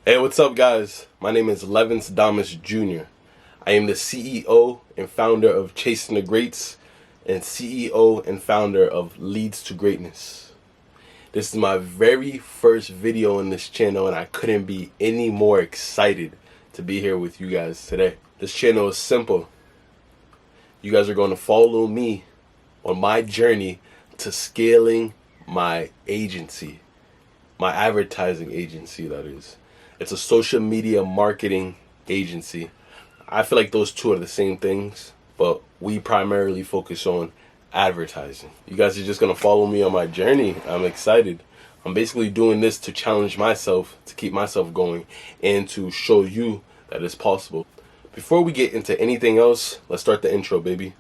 Hey, what's up, guys? My name is Levance Damas Jr. I am the CEO and founder of Chasing the Greats and CEO and founder of Leads to Greatness. This is my very first video on this channel, and I couldn't be any more excited to be here with you guys today. This channel is simple. You guys are going to follow me on my journey to scaling my agency, my advertising agency, that is. It's a social media marketing agency. I feel like those two are the same things, but we primarily focus on advertising. You guys are just going to follow me on my journey. I'm excited. I'm basically doing this to challenge myself, to keep myself going, and to show you that it's possible. Before we get into anything else, let's start the intro, baby.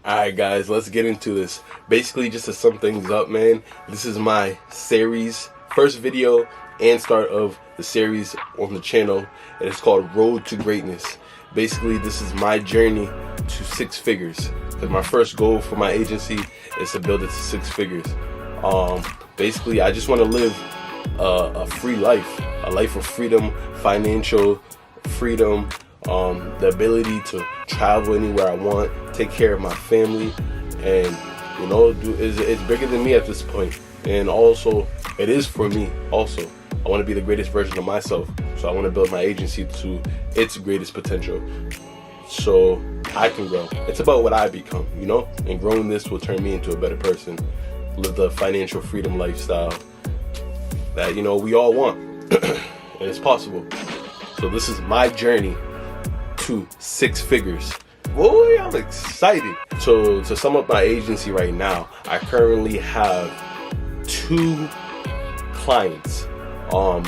Alright guys, let's get into this. Basically, just to sum things up, man, this is my series, first video and start of the series on the channel, and it's called Road to Greatness. Basically, this is my journey to 6 figures, because my first goal for my agency is to build it to 6 figures. Basically, I just want to live a free life, a life of freedom, financial freedom, the ability to travel anywhere I want, take care of my family, and it's bigger than me at this point. And also, it is for me also. I want to be the greatest version of myself, so I want to build my agency to its greatest potential so I can grow. It's about what I become, and growing this will turn me into a better person, live the financial freedom lifestyle that we all want. And it's possible. So this is my journey to 6 figures. Boy, I'm excited. So to sum up my agency right now, I currently have 2 clients.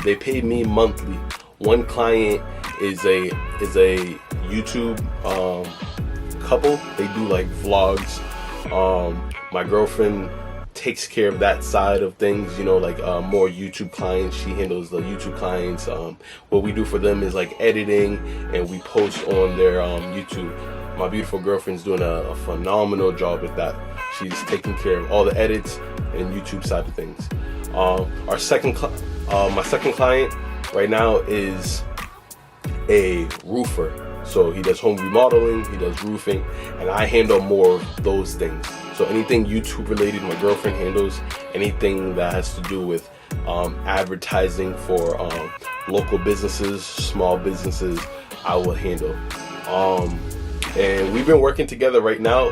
They pay me monthly. One client is a YouTube couple. They do like vlogs. My girlfriend takes care of that side of things, more YouTube clients. She handles the YouTube clients. What we do for them is like editing, and we post on their YouTube. My beautiful girlfriend's doing a phenomenal job with that. She's taking care of all the edits and YouTube side of things. My second client right now is a roofer. So he does home remodeling, he does roofing, and I handle more of those things. So anything YouTube related, my girlfriend handles. Anything that has to do with advertising for local businesses, small businesses, I will handle. And we've been working together right now,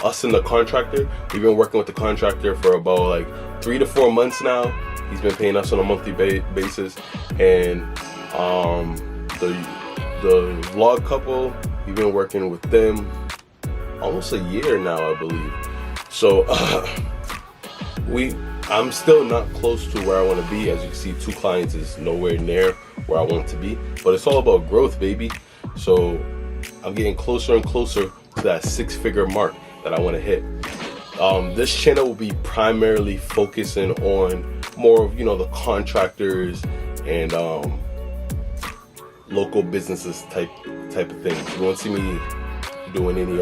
us and the contractor. We've been working with the contractor for about like 3 to 4 months now. He's been paying us on a monthly basis. And the vlog couple, we've been working with them almost a year now, I believe. So I'm still not close to where I want to be. As you can see, 2 clients is nowhere near where I want to be, but it's all about growth, baby. So I'm getting closer and closer to that 6-figure mark that I want to hit. This channel will be primarily focusing on more of the contractors and local businesses type of things. You won't see me doing any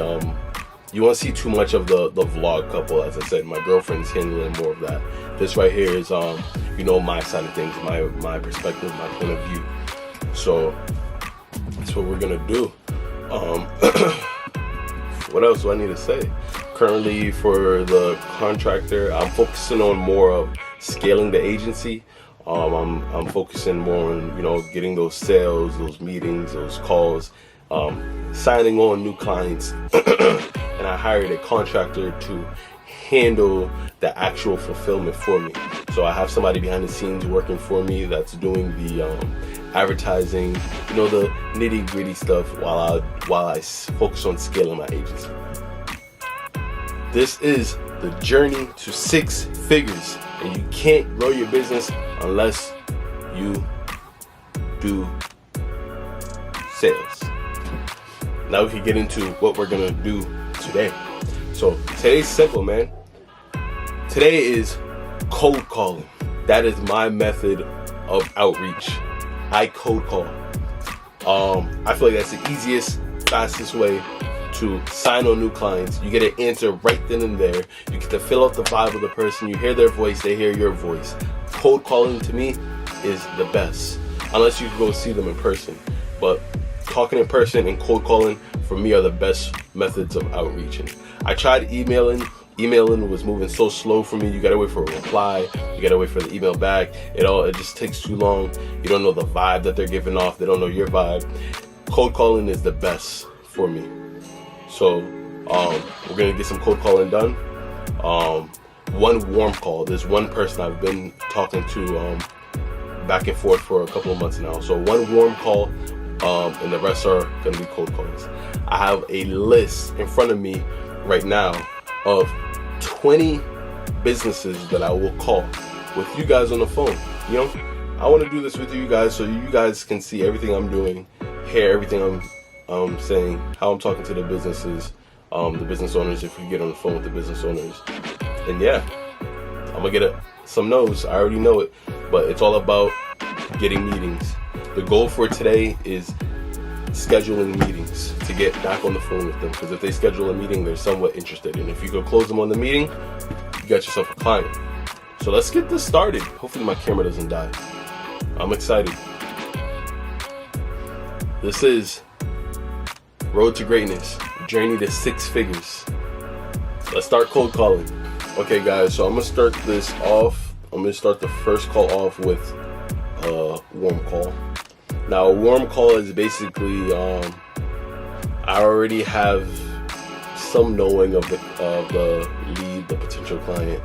you won't see too much of the vlog couple. As I said, my girlfriend's handling more of that. This right here is my side of things, my perspective, my point of view. So that's what we're gonna do. What else do I need to say? Currently, for the contractor, I'm focusing on more of scaling the agency. I'm focusing more on getting those sales, those meetings, those calls, signing on new clients. And I hired a contractor to handle the actual fulfillment for me. So I have somebody behind the scenes working for me that's doing the advertising, the nitty gritty stuff, while I focus on scaling my agency. This is the journey to 6 figures, and you can't grow your business unless you do sales. now we can get into what we're gonna do today. So today's simple, man. Today is cold calling. That is my method of outreach. I cold call. I feel like that's the easiest, fastest way to sign on new clients. You get an answer right then and there. You get to fill out the vibe of the person. You hear their voice, they hear your voice. Cold calling to me is the best, unless you can go see them in person. But talking in person and cold calling for me are the best methods of outreaching. I tried emailing. Emailing was moving so slow for me. You gotta wait for a reply. You gotta wait for the email back. It just takes too long. You don't know the vibe that they're giving off. They don't know your vibe. Cold calling is the best for me. So we're gonna get some cold calling done. One warm call. There's one person I've been talking to back and forth for a couple of months now. So one warm call, and the rest are gonna be cold calls. I have a list in front of me right now of 20 businesses that I will call with you guys on the phone. You know, I want to do this with you guys so you guys can see everything I'm doing, hear everything I'm saying, how I'm talking to the businesses, the business owners, if we get on the phone with the business owners. And yeah, I'm gonna get some no's. I already know it, but it's all about getting meetings. The goal for today is scheduling meetings to get back on the phone with them, because if they schedule a meeting, they're somewhat interested, and if you go close them on the meeting, you got yourself a client. So let's get this started. Hopefully my camera doesn't die. I'm excited. This is Road to Greatness, Journey to 6 Figures. Let's start cold calling. Okay guys, so I'm gonna start this off. I'm gonna start the first call off with a warm call. Now, a warm call is basically, I already have some knowing of the lead, the potential client.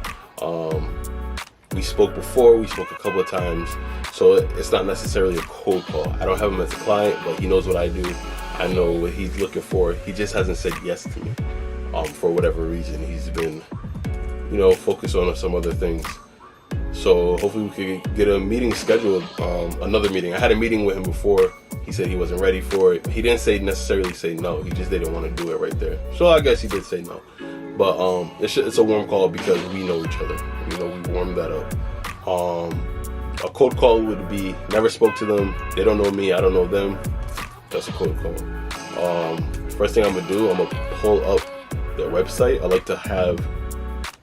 We spoke before, we spoke a couple of times, so it's not necessarily a cold call. I don't have him as a client, but he knows what I do. I know what he's looking for. He just hasn't said yes to me, for whatever reason. He's been, focused on some other things. So hopefully we could get a meeting scheduled, another meeting. I had a meeting with him before. He said he wasn't ready for it. He didn't necessarily say no. He just didn't want to do it right there. So I guess he did say no. But it's a warm call because we know each other. We warmed that up. A cold call would be never spoke to them. They don't know me. I don't know them. That's a cold call. First thing I'm gonna do, I'm gonna pull up their website. I like to have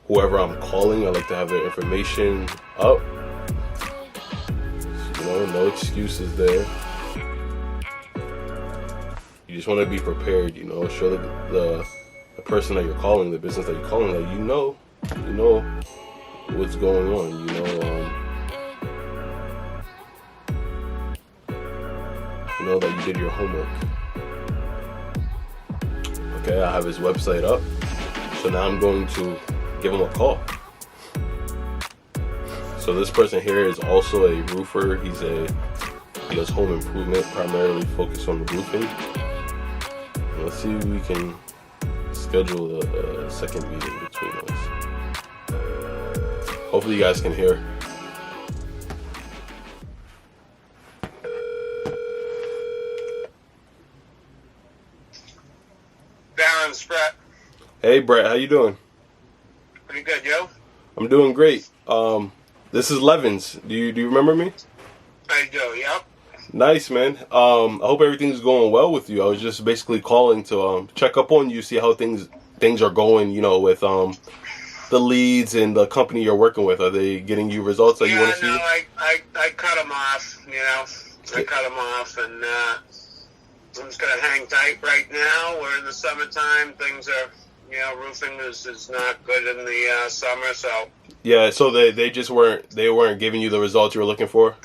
whoever I'm calling, I like to have their information up. No excuses there. You just want to be prepared, show the person that you're calling, the business that you're calling, that you know what's going on, that you did your homework. Okay, I have his website up. So now I'm going to give him a call. So this person here is also a roofer. He does home improvement, primarily focused on the roofing. Let's see if we can schedule a second meeting between us. Hopefully you guys can hear. Darren's Brett. Hey Brett, how you doing? Pretty good, yo. I'm doing great. This is Levins. Do you remember me? I do, yep. Nice, man. I hope everything's going well with you. I was just basically calling to check up on you, see how things are going, with the leads and the company you're working with. Are they getting you results that you want to see? I cut them off, I cut them off, and I'm just going to hang tight right now. We're in the summertime. Things are, roofing is not good in the summer, so. Yeah, so they just weren't giving you the results you were looking for?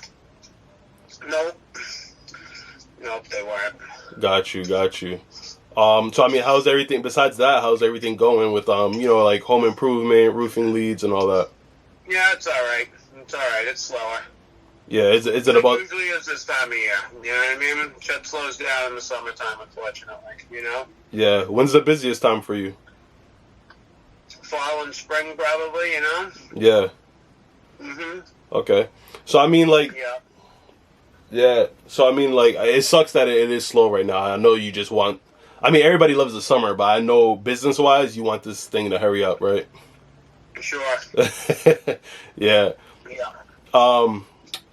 Nope, they weren't. Got you. So I mean, how's everything, besides that, how's everything going with, like home improvement, roofing leads and all that? Yeah, it's alright. It's slower. Yeah, is it about... It usually is this time of year, you know what I mean? Shit slows down in the summertime, unfortunately, Yeah, when's the busiest time for you? Fall and spring, probably, Yeah. Okay. So I mean, like... Yeah. So I mean, like, it sucks that it is slow right now. I know you just want I mean, everybody loves the summer, but I know business-wise, you want this thing to hurry up, right? Sure. Yeah. Yeah.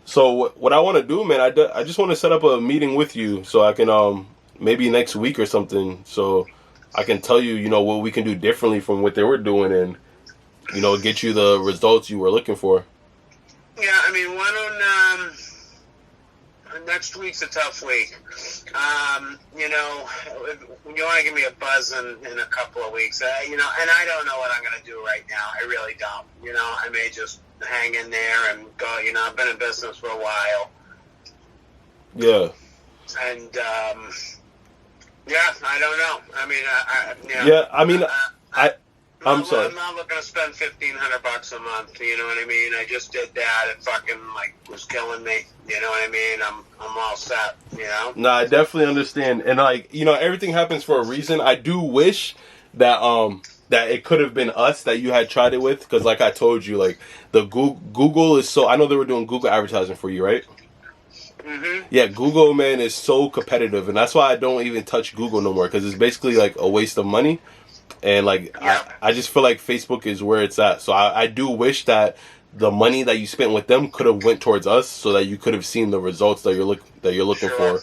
So what I want to do, man, I just want to set up a meeting with you so I can maybe next week or something, so I can tell you, what we can do differently from what they were doing, and get you the results you were looking for. Yeah, I mean, why don't next week's a tough week. You want to give me a buzz in a couple of weeks. And I don't know what I'm going to do right now. I really don't. I may just hang in there and go. I've been in business for a while. Yeah. And yeah, I don't know. I mean, Yeah, I mean, I'm sorry. I'm not looking to spend $1,500 a month. You know what I mean? I just did that. It fucking was killing me. You know what I mean? I'm all set. No, I definitely understand, and everything happens for a reason. I do wish that that it could have been us that you had tried it with, because like I told you, like the Google is so. I know they were doing Google advertising for you, right? Mm-hmm. Yeah, Google, man, is so competitive, and that's why I don't even touch Google no more, because it's basically like a waste of money. And I just feel like Facebook is where it's at. So I do wish that the money that you spent with them could have went towards us, so that you could have seen the results that you're looking Sure. for.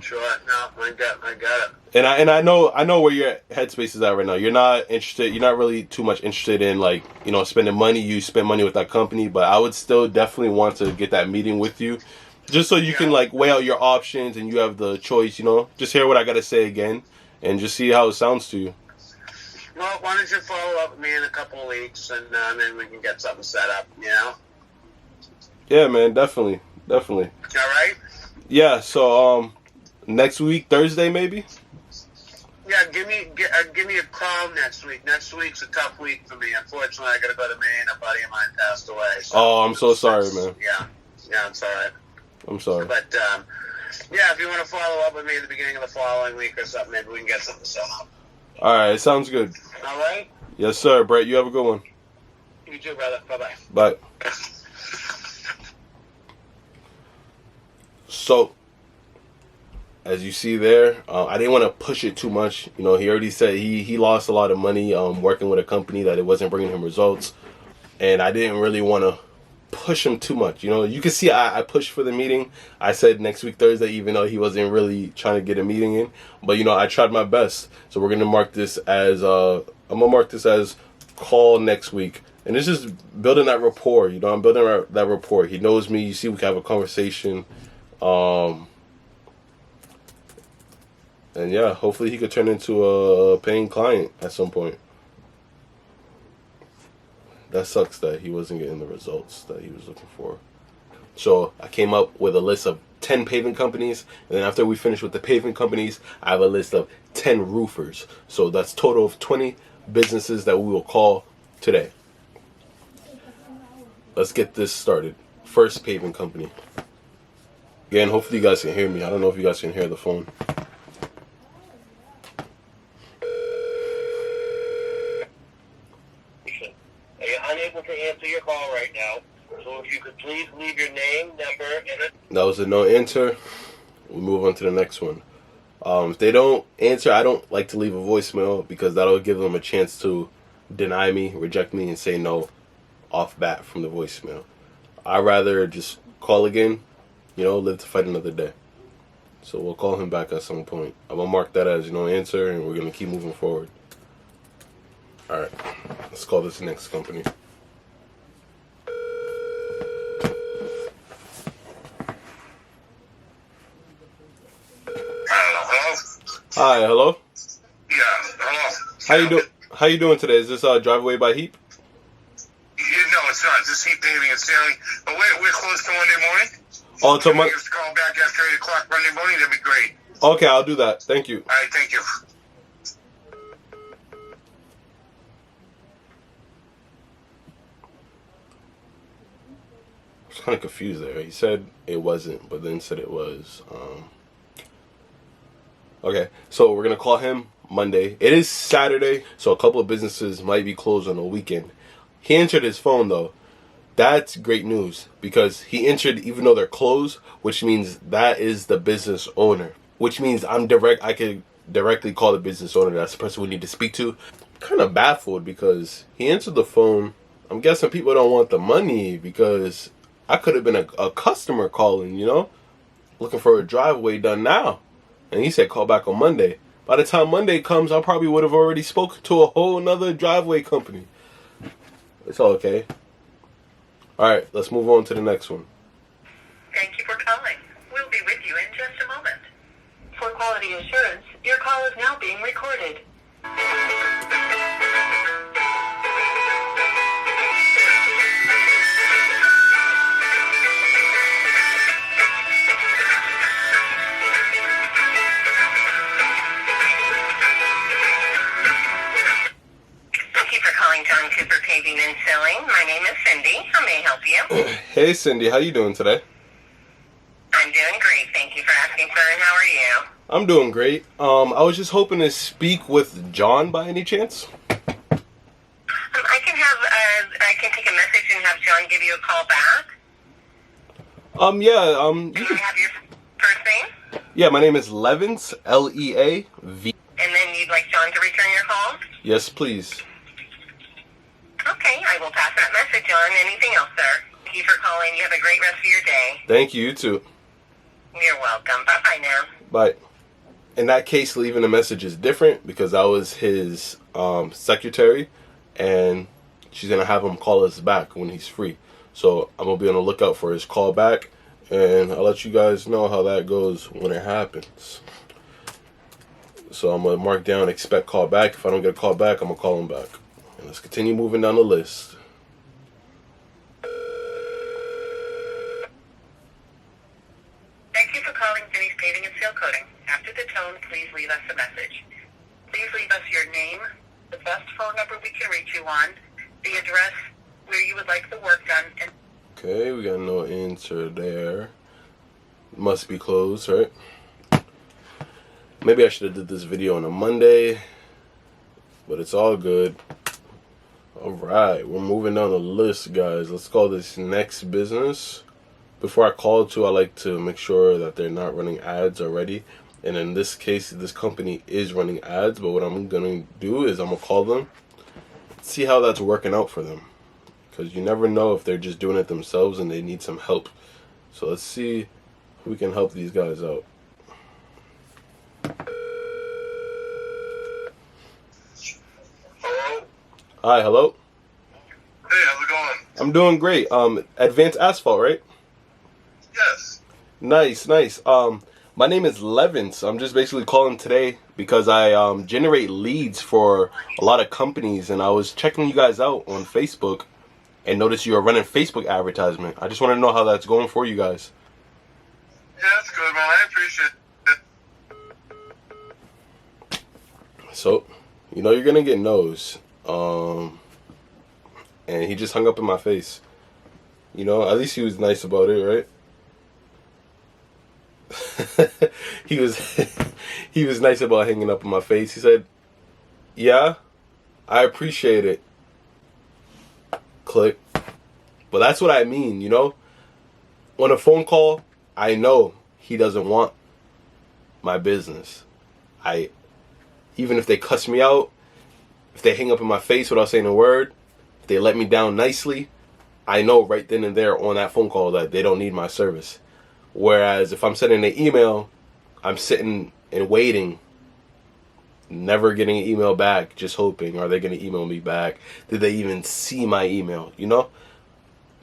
Sure. No, I got it. And I know where your headspace is at right now. You're not interested. You're not really too much interested in spending money. You spend money with that company, but I would still definitely want to get that meeting with you, just so you can weigh out your options and you have the choice. Just hear what I got to say again, and just see how it sounds to you. Well, why don't you follow up with me in a couple of weeks, and then we can get something set up, Yeah, man, definitely. All right? Yeah, so next week, Thursday, maybe? Yeah, give me a call next week. Next week's a tough week for me. Unfortunately, I got to go to Maine. A buddy of mine passed away. So I'm so sorry, man. Yeah, it's all right. I'm sorry. But, yeah, if you want to follow up with me at the beginning of the following week or something, maybe we can get something set up. All right, sounds good. All right? Yes, sir. Brett, you have a good one. You too, brother. Bye-bye. Bye. So, as you see there, I didn't want to push it too much. He already said he lost a lot of money working with a company that it wasn't bringing him results. And I didn't really want to push him too much. You can see I pushed for the meeting. I said next week Thursday, even though he wasn't really trying to get a meeting in. But I tried my best. So we're gonna mark this as call next week. And it's just building that rapport. I'm building that rapport. He knows me. You see, we can have a conversation. And yeah, hopefully he could turn into a paying client at some point. That sucks that he wasn't getting the results that he was looking for. So I came up with a list of 10 paving companies, and then after we finish with the paving companies, I have a list of 10 roofers. So that's a total of 20 businesses that we will call today. Let's get this started. First paving company. Again, hopefully you guys can hear me. I don't know if you guys can hear the phone. Unable to answer your call right now, so if you could please leave your name, number, and That was a no answer. We move on to the next one. If they don't answer, I don't like to leave a voicemail, because that'll give them a chance to deny me, reject me, and say no off bat from the voicemail. I'd rather just call again, live to fight another day. So we'll call him back at some point. I'm going to mark that as no answer, and we're going to keep moving forward. All right, let's call this next company. hello? Hi, hello. Yeah, hello. How you doing today? Is this Driveway by Heap? No, it's not. This heat paving and Stanley. But we're closed till Monday morning. Oh, till Monday. If you call back after 8 o'clock Monday morning, that'd be great. Okay, I'll do that. Thank you. All right, thank you. I was kind of confused there. He said it wasn't, but then said it was. Okay, so we're going to call him Monday. It is Saturday, so a couple of businesses might be closed on the weekend. He answered his phone, though. That's great news, because he answered even though they're closed, which means that is the business owner, which means I'm direct. I could directly call the business owner. That's the person we need to speak to. Kind of baffled because he answered the phone. I'm guessing people don't want the money because I could have been a customer calling, you know, looking for a driveway done now. And he said call back on Monday. By the time Monday comes, I probably would have already spoken to a whole nother driveway company. It's all okay. All right, let's move on to the next one. Thank you for calling. We'll be with you in just a moment. For quality assurance, your call is now being recorded. Thank you for calling John Cooper Paving and Filling. My name is Cindy. How may I help you? Hey, Cindy, how you doing today? I'm doing great. Thank you for asking, sir. And how are you? I'm doing great. I was just hoping to speak with John by any chance. I can take a message and have John give you a call back. Yeah, Do you have your first name? yeah, my name is Levins, Leav. And then you'd like John to return your call? Yes, please. Okay, I will pass that message on. Anything else, sir? Thank you for calling. You have a great rest of your day. Thank you, you too. You're welcome. Bye-bye now. Bye. In that case, leaving a message is different because I was his secretary, and she's going to have him call us back when he's free. So I'm going to be on the lookout for his call back, and I'll let you guys know how that goes when it happens. So I'm going to mark down expect call back. If I don't get a call back, I'm going to call him back. And let's continue moving down the list. Thank you for calling Vinny's Paving and Seal Coating. After the tone, please leave us a message. Please leave us your name, the best phone number we can reach you on, the address where you would like the work done, and Okay, we got no answer there. Must be closed, right? Maybe I should have did this video on a Monday, but it's all good. Alright, we're moving down the list, guys. Let's call this next business. Before I call to, I like to make sure that they're not running ads already. And in this case, this company is running ads, but what I'm going to do is I'm going to call them, see how that's working out for them. Because you never know if they're just doing it themselves and they need some help. So let's see if we can help these guys out. Hello? Hi, hello. Hey, how's it going? I'm doing great. Advanced Asphalt, right? Yes. Nice, nice. My name is Levins. I'm just basically calling today because I generate leads for a lot of companies, and I was checking you guys out on Facebook and noticed you are running Facebook advertisement. I just want to know how that's going for you guys. Yeah, that's good, man. I appreciate it. So, you know you're gonna get no's. And he just hung up in my face. You know, at least he was nice about it, right? he was nice about hanging up in my face. He said, "Yeah, I appreciate it." Click. But that's what I mean, you know? On a phone call, I know he doesn't want my business. Even if they cuss me out, if they hang up in my face without saying a word, if they let me down nicely, I know right then and there on that phone call that they don't need my service. Whereas if I'm sending an email, I'm sitting and waiting, never getting an email back, just hoping, are they going to email me back? Did they even see my email? You know?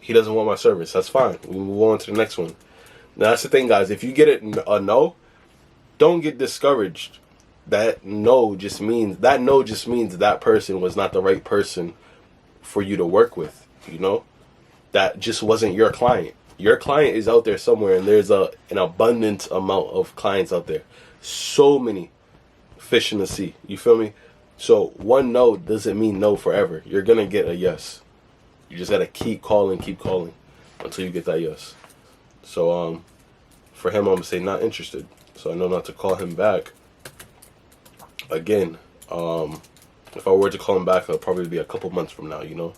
He doesn't want my service. That's fine. We move on to the next one. Now, that's the thing, guys. If you get it a no, don't get discouraged. That no just means that person was not the right person for you to work with, you know? That just wasn't your client. Your client is out there somewhere, and there's an abundant amount of clients out there. So many fish in the sea. You feel me? So one no doesn't mean no forever. You're going to get a yes. You just got to keep calling until you get that yes. So for him, I'm going to say not interested. So I know not to call him back. Again, if I were to call him back, it'll probably be a couple months from now, you know?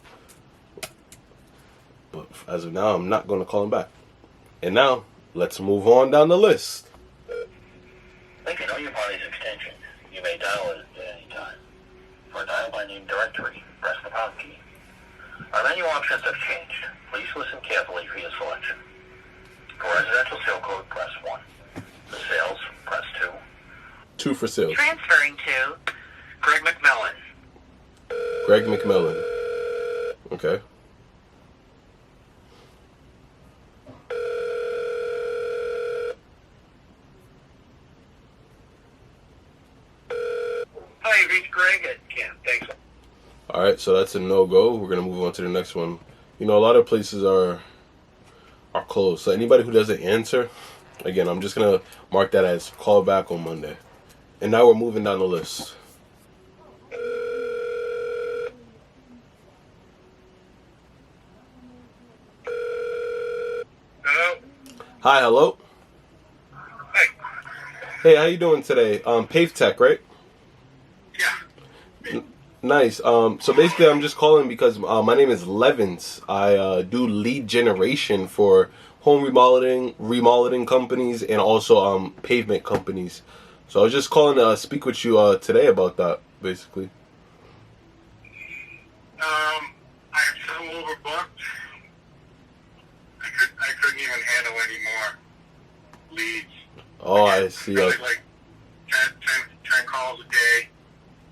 But as of now, I'm not going to call him back. And now, let's move on down the list. Lincoln, know your party's extension. You may dial it at any time. For a dial by name directory, press the pound key. Our menu options have changed. Please listen carefully for your selection. For residential sale code, press 1. For sales, press 2. 2 for sales. Transferring to Greg McMillan. Greg McMillan. Okay. Hi, you reached Greg at Camp. Thanks. Alright, so that's a no-go. We're going to move on to the next one. You know, a lot of places are closed. So anybody who doesn't answer, again, I'm just going to mark that as call back on Monday. And now we're moving down the list. Hello? Hi, hello. Hey. Hey, how you doing today? Pave Tech, right? Yeah. Nice. So basically, I'm just calling because my name is Levins. I do lead generation for home remodeling companies, and also pavement companies. So I was just calling to speak with you today about that, basically. I'm so overbooked. I couldn't even handle any more leads. Oh, I see. Really like 10 calls a day,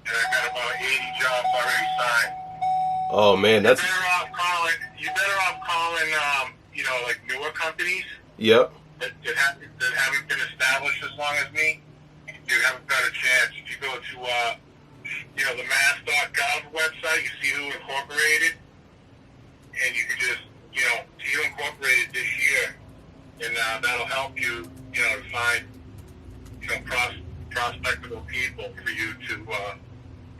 and I've got about 80 jobs already signed. Oh man, that's You're better off calling, like newer companies yep. that haven't been established as long as me. You have a better chance. If you go to, the mass.gov website, you see who incorporated, and you can just, see who incorporated this year, and that'll help you, to find, prospectable people for you to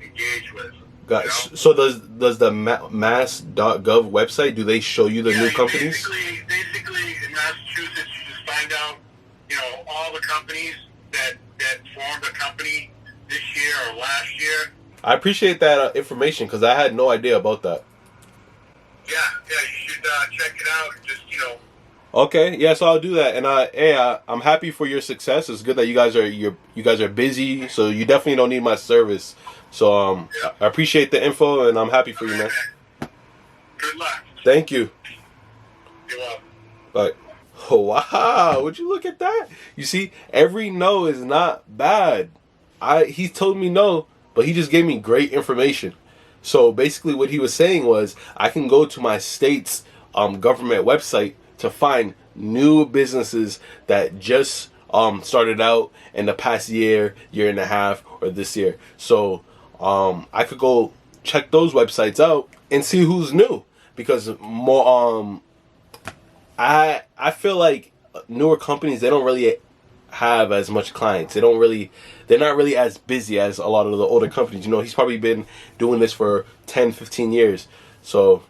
engage with. Guys, so does the mass.gov website, do they show you the new companies? Basically, in Massachusetts, you just find out, all the companies that formed a company this year or last year. I appreciate that information because I had no idea about that. Yeah, you should check it out. And just, Okay, yeah, so I'll do that. And I'm happy for your success. It's good that you guys are busy, so you definitely don't need my service. So yeah. I appreciate the info, and I'm happy for you, man. Good luck. Thank you. You're welcome. Bye. Oh, wow, would you look at that? You see, every no is not bad. He told me no, but he just gave me great information. So basically what he was saying was I can go to my state's government website to find new businesses that just started out in the past year and a half, or this year. So I could go check those websites out and see who's new, because more I feel like newer companies, they don't really have as much clients. They're not really as busy as a lot of the older companies. He's probably been doing this for 10, 15 years. So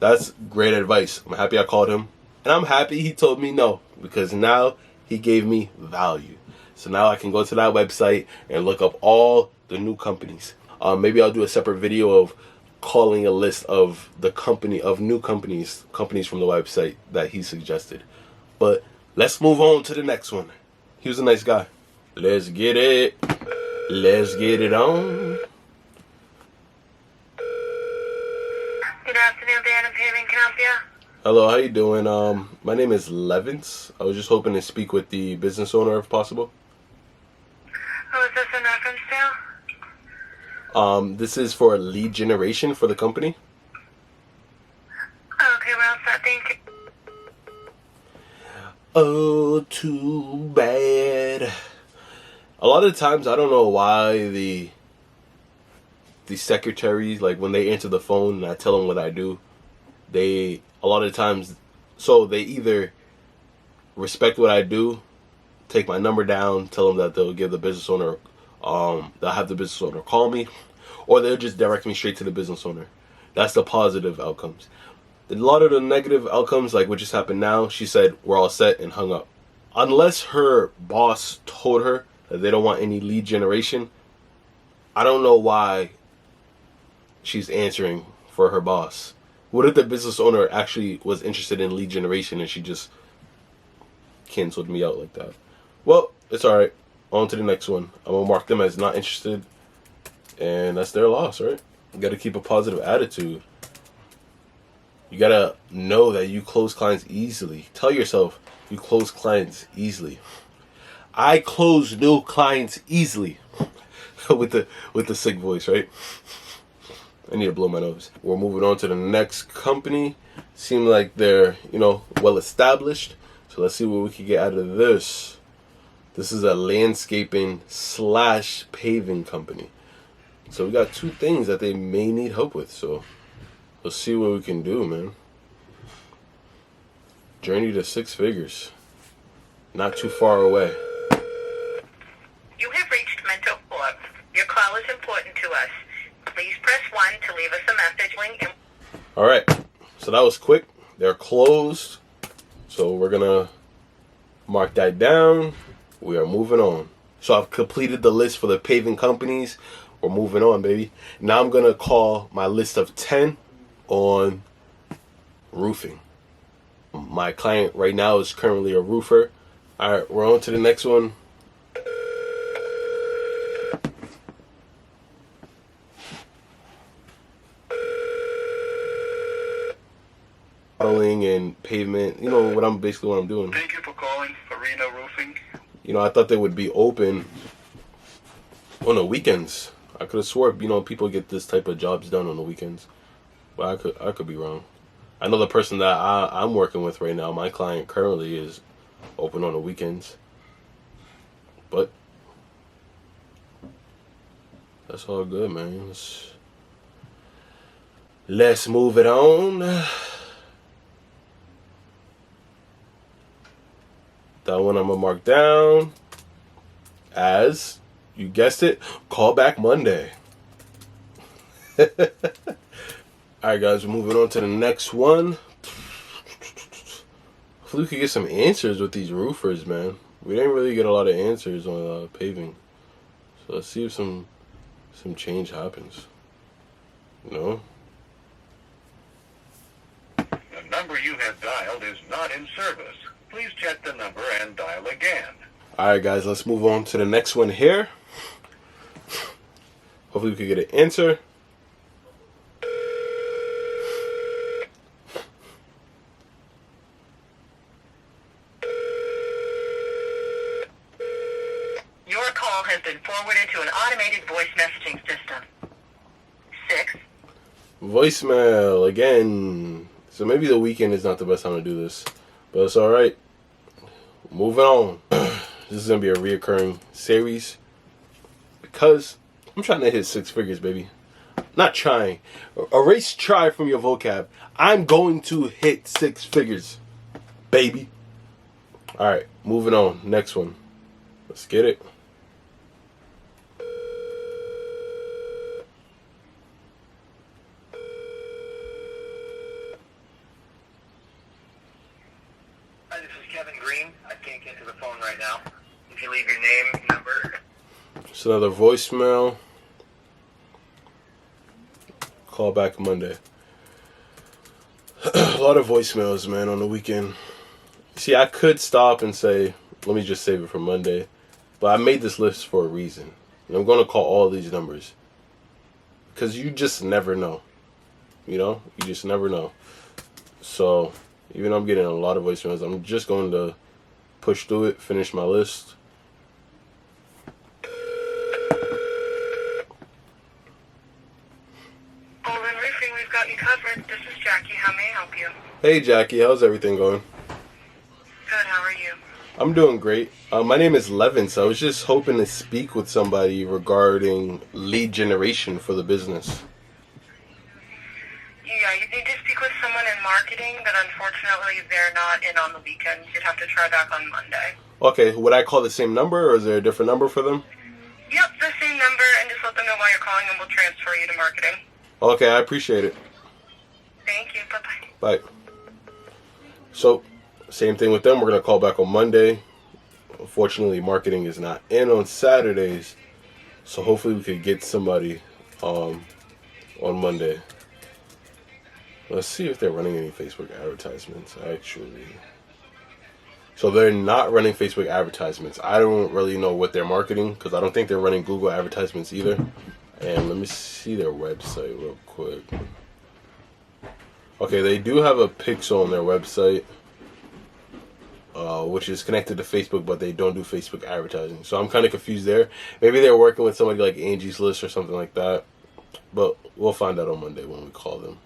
that's great advice. I'm happy I called him. And I'm happy he told me no, because now he gave me value. So now I can go to that website and look up all the new companies. Maybe I'll do a separate video of calling a list of new companies from the website that he suggested. But let's move on to the next one. He was a nice guy. Let's get it. Let's get it on. Good afternoon, Dan and Paving. Can I help you? Hello, how you doing? My name is Levins. I was just hoping to speak with the business owner if possible. Who is this in reference to? This is for lead generation for the company. Okay, well, so thank you. Oh, too bad. A lot of times, I don't know why the secretaries, like when they answer the phone and I tell them what I do, a lot of times, so they either respect what I do, take my number down, tell them that they'll give the business owner, they'll have the business owner call me, or they'll just direct me straight to the business owner. That's the positive outcomes. A lot of the negative outcomes, like what just happened now, she said, we're all set, and hung up. Unless her boss told her that they don't want any lead generation, I don't know why she's answering for her boss. What if the business owner actually was interested in lead generation and she just canceled me out like that? Well, it's alright. On to the next one. I'm gonna mark them as not interested, and that's their loss, right? You gotta keep a positive attitude. You gotta know that you close clients easily. Tell yourself you close clients easily. I close new clients easily. with the sick voice, right? I need to blow my nose. We're moving on to the next company. Seem like they're, well established. So let's see what we can get out of this. This is a landscaping / paving company. So we got two things that they may need help with. So let's see what we can do, man. Journey to 6 figures. Not too far away. You have reached Mental Corp. Your call is important to us. Please press 1 to leave us a message link. Alright, so that was quick. They're closed. So we're going to mark that down. We are moving on. So I've completed the list for the paving companies. We're moving on, baby. Now I'm going to call my list of 10 on roofing. My client right now is currently a roofer. Alright, we're on to the next one. And pavement, what I'm doing. Thank you for calling Arena Roofing. I thought they would be open on the weekends. I could have swore, people get this type of jobs done on the weekends, but I could be wrong. I know the person that I'm working with right now, my client currently is open on the weekends, but that's all good, man. Let's move it on. That one I'm going to mark down as, you guessed it, call back Monday. Alright guys, we're moving on to the next one. Hopefully we can get some answers with these roofers, man. We didn't really get a lot of answers on paving. So let's see if some change happens. The number you have dialed is not in service. Please check the number and dial again. Alright guys, let's move on to the next one here. Hopefully we can get an answer. Your call has been forwarded to an automated voice messaging system. 6. Voicemail again. So maybe the weekend is not the best time to do this, but it's alright. Moving on. This is going to be a reoccurring series because I'm trying to hit 6 figures, baby. Not trying. Erase try from your vocab. I'm going to hit 6 figures, baby. Alright, moving on. Next one. Let's get it. Hi, this is Kevin Green. I can't get to the phone right now. If you leave your name, number. It's another voicemail. Call back Monday. A lot of voicemails, man, on the weekend. See, I could stop and say, let me just save it for Monday. But I made this list for a reason. And I'm going to call all these numbers. Because you just never know. You just never know. So, even though I'm getting a lot of voicemails, I'm just going to push through it, finish my list. Olin Roofing, we've got you covered. This is Jackie. How may I help you? Hey, Jackie. How's everything going? Good. How are you? I'm doing great. My name is Levin, so I was just hoping to speak with somebody regarding lead generation for the business. Yeah, you need to speak with someone in marketing, but unfortunately they're not in on the weekends. You'd have to try back on Monday. Okay, would I call the same number, or is there a different number for them? Yep, the same number, and just let them know why you're calling, and we'll transfer you to marketing. Okay, I appreciate it. Thank you. Bye-bye. Bye. So, same thing with them. We're going to call back on Monday. Unfortunately, marketing is not in on Saturdays, so hopefully we could get somebody on Monday. Let's see if they're running any Facebook advertisements, actually. So they're not running Facebook advertisements. I don't really know what they're marketing because I don't think they're running Google advertisements either. And let me see their website real quick. Okay, they do have a pixel on their website, which is connected to Facebook, but they don't do Facebook advertising. So I'm kind of confused there. Maybe they're working with somebody like Angie's List or something like that. But we'll find out on Monday when we call them.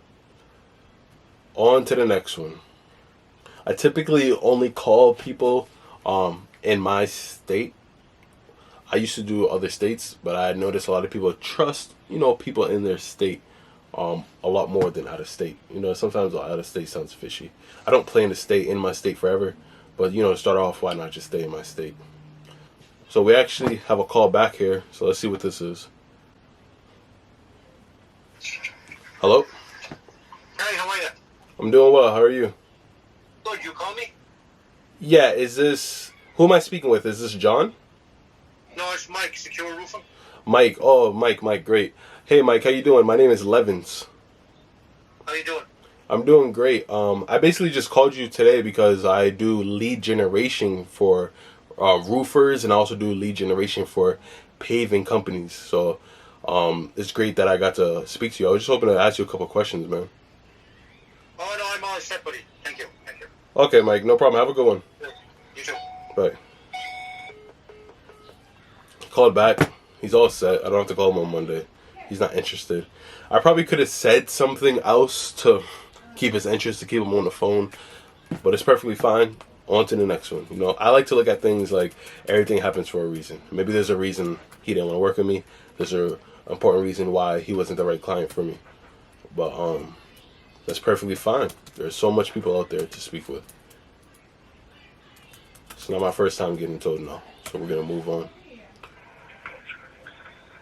On to the next one. I typically only call people in my state. I used to do other states, but I noticed a lot of people trust, people in their state a lot more than out of state. Sometimes out of state sounds fishy. I don't plan to stay in my state forever, but start off, why not just stay in my state? So we actually have a call back here, so let's see what this is. Hello? Hey, how are you? I'm doing well. How are you? Good, you call me? Yeah, who am I speaking with? Is this John? No, it's Mike, Secure Roofing. Mike. Oh, Mike, great. Hey, Mike, how you doing? My name is Levins. How you doing? I'm doing great. I basically just called you today because I do lead generation for roofers, and I also do lead generation for paving companies. So it's great that I got to speak to you. I was just hoping to ask you a couple questions, man. Oh, no, I'm all set, buddy. Thank you. Okay, Mike, no problem. Have a good one. You too. Bye. Called back. He's all set. I don't have to call him on Monday. He's not interested. I probably could have said something else to keep his interest, to keep him on the phone, but it's perfectly fine. On to the next one. I like to look at things like everything happens for a reason. Maybe there's a reason he didn't want to work with me. There's an important reason why he wasn't the right client for me. But that's perfectly fine. There's so much people out there to speak with. It's not my first time getting told no, so we're gonna move on.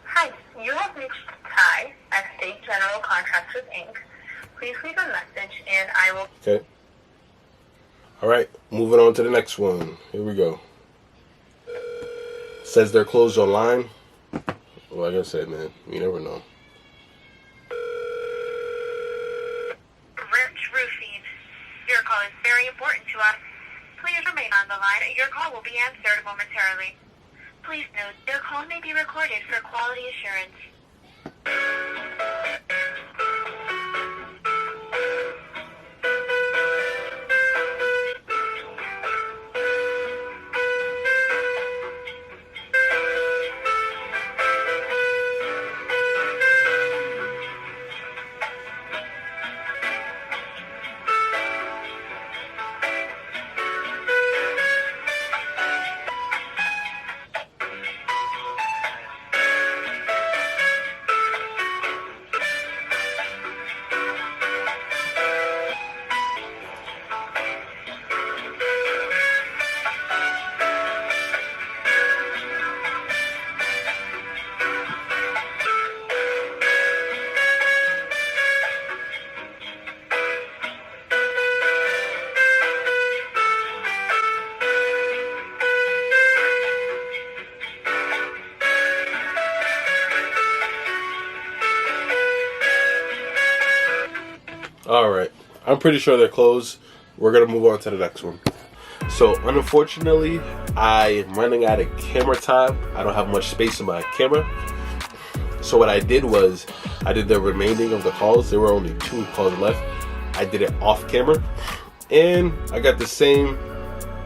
Hi, you have reached Ty at State General Contractors, Inc. Please leave a message and I will... Okay. Alright, moving on to the next one. Here we go. Says they're closed online. Like I said, man, you never know. Rich Roofing. Your call is very important to us. Please remain on the line. Your call will be answered momentarily. Please note, your call may be recorded for quality assurance. Alright, I'm pretty sure they're closed. We're going to move on to the next one. So, unfortunately, I'm running out of camera time. I don't have much space in my camera. So what I did was, I did the remaining of the calls. There were only 2 calls left. I did it off camera. And I got the same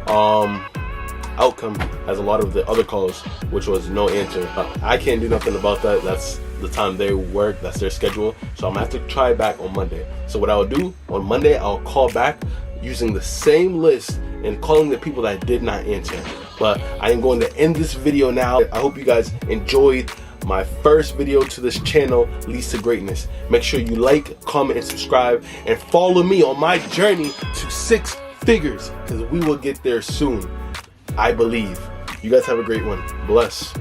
outcome as a lot of the other calls, which was no answer. I can't do nothing about that. That's the time they work, that's their schedule. So I'm gonna have to try back on Monday. So what I'll do on Monday, I'll call back using the same list and calling the people that did not answer. But I am going to end this video now. I hope you guys enjoyed my first video to this channel, Leads to Greatness. Make sure you like, comment, and subscribe, and follow me on my journey to 6 figures, because we will get there soon, I believe. You guys have a great one. Bless.